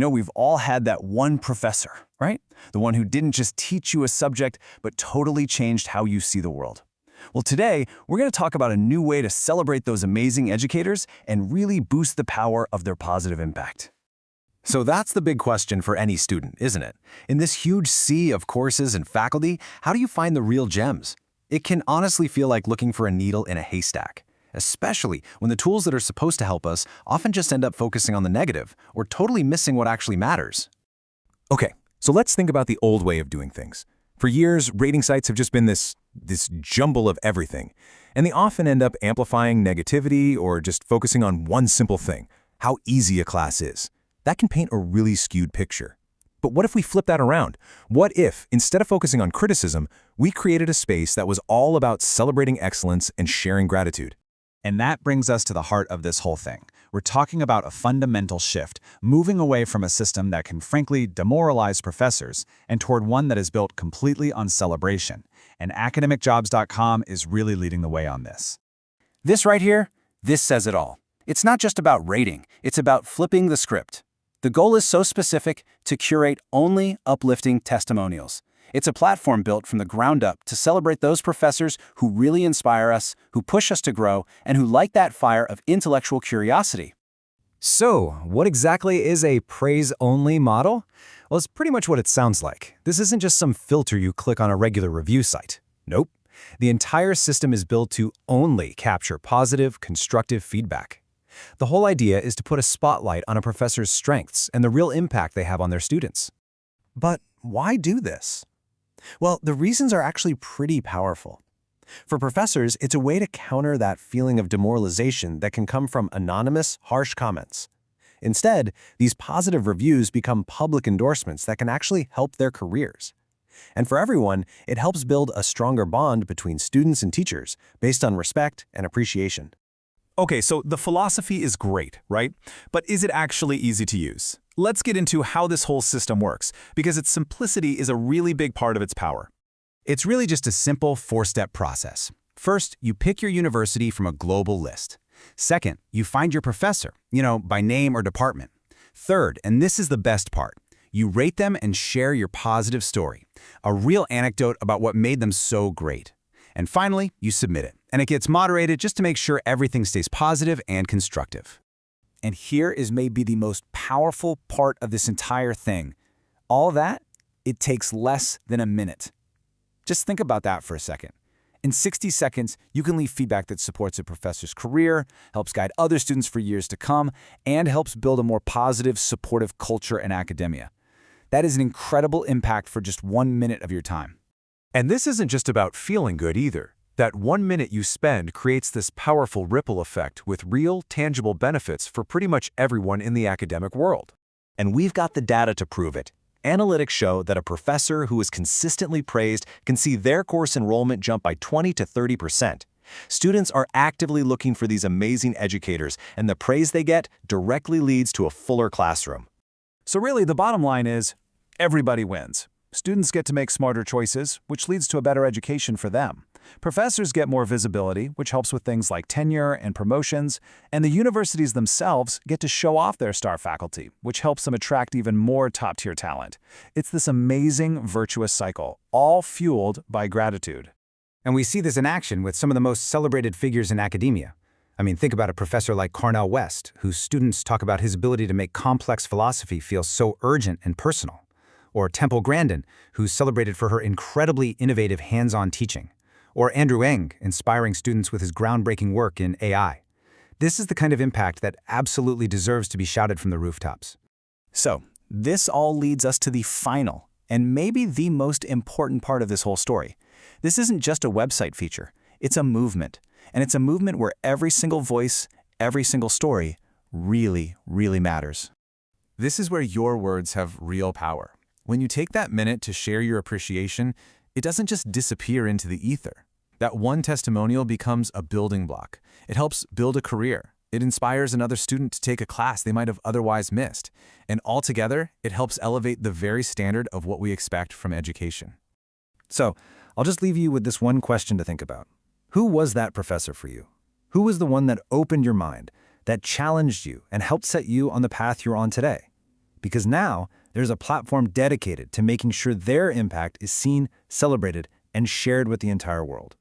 We've all had that one professor, right? The one who didn't just teach you a subject, but totally changed how you see the world. Well, today, we're going to talk about a new way to celebrate those amazing educators and really boost the power of their positive impact. So that's the big question for any student, isn't it? In this huge sea of courses and faculty, how do you find the real gems? It can honestly feel like looking for a needle in a haystack, especially when the tools that are supposed to help us often just end up focusing on the negative or totally missing what actually matters. Okay, so let's think about the old way of doing things. For years, rating sites have just been this jumble of everything, and they often end up amplifying negativity or just focusing on one simple thing, how easy a class is. That can paint a really skewed picture. But what if we flip that around? What if, instead of focusing on criticism, we created a space that was all about celebrating excellence and sharing gratitude? And that brings us to the heart of this whole thing. We're talking about a fundamental shift, moving away from a system that can frankly demoralize professors and toward one that is built completely on celebration. And academicjobs.com is really leading the way on this. This right here, this says it all. It's not just about rating, it's about flipping the script. The goal is so specific to curate only uplifting testimonials. It's a platform built from the ground up to celebrate those professors who really inspire us, who push us to grow, and who light that fire of intellectual curiosity. So, what exactly is a praise-only model? Well, it's pretty much what it sounds like. This isn't just some filter you click on a regular review site. Nope. The entire system is built to only capture positive, constructive feedback. The whole idea is to put a spotlight on a professor's strengths and the real impact they have on their students. But why do this? Well, the reasons are actually pretty powerful. For professors, it's a way to counter that feeling of demoralization that can come from anonymous, harsh comments. Instead, these positive reviews become public endorsements that can actually help their careers. And for everyone, it helps build a stronger bond between students and teachers based on respect and appreciation. Okay, so the philosophy is great, right? But is it actually easy to use? Let's get into how this whole system works, because its simplicity is a really big part of its power. It's really just a simple four-step process. First, you pick your university from a global list. Second, you find your professor, by name or department. Third, and this is the best part, you rate them and share your positive story, a real anecdote about what made them so great. And finally, you submit it, and it gets moderated just to make sure everything stays positive and constructive. And here is maybe the most powerful part of this entire thing. All that, it takes less than a minute. Just think about that for a second. In 60 seconds, you can leave feedback that supports a professor's career, helps guide other students for years to come, and helps build a more positive, supportive culture in academia. That is an incredible impact for just 1 minute of your time. And this isn't just about feeling good either. That 1 minute you spend creates this powerful ripple effect with real, tangible benefits for pretty much everyone in the academic world. And we've got the data to prove it. Analytics show that a professor who is consistently praised can see their course enrollment jump by 20 to 30%. Students are actively looking for these amazing educators, and the praise they get directly leads to a fuller classroom. So really, the bottom line is, everybody wins. Students get to make smarter choices, which leads to a better education for them. Professors get more visibility, which helps with things like tenure and promotions, and the universities themselves get to show off their star faculty, which helps them attract even more top-tier talent. It's this amazing, virtuous cycle, all fueled by gratitude. And we see this in action with some of the most celebrated figures in academia. Think about a professor like Cornel West, whose students talk about his ability to make complex philosophy feel so urgent and personal. Or Temple Grandin, who's celebrated for her incredibly innovative hands-on teaching. Or Andrew Ng, inspiring students with his groundbreaking work in AI. This is the kind of impact that absolutely deserves to be shouted from the rooftops. So, this all leads us to the final, and maybe the most important part of this whole story. This isn't just a website feature, it's a movement. And it's a movement where every single voice, every single story, really, really matters. This is where your words have real power. When you take that minute to share your appreciation, it doesn't just disappear into the ether. That one testimonial becomes a building block. It helps build a career. It inspires another student to take a class they might have otherwise missed. And altogether, it helps elevate the very standard of what we expect from education. So, I'll just leave you with this one question to think about. Who was that professor for you? Who was the one that opened your mind, that challenged you and helped set you on the path you're on today? because now there's a platform dedicated to making sure their impact is seen, celebrated, and shared with the entire world.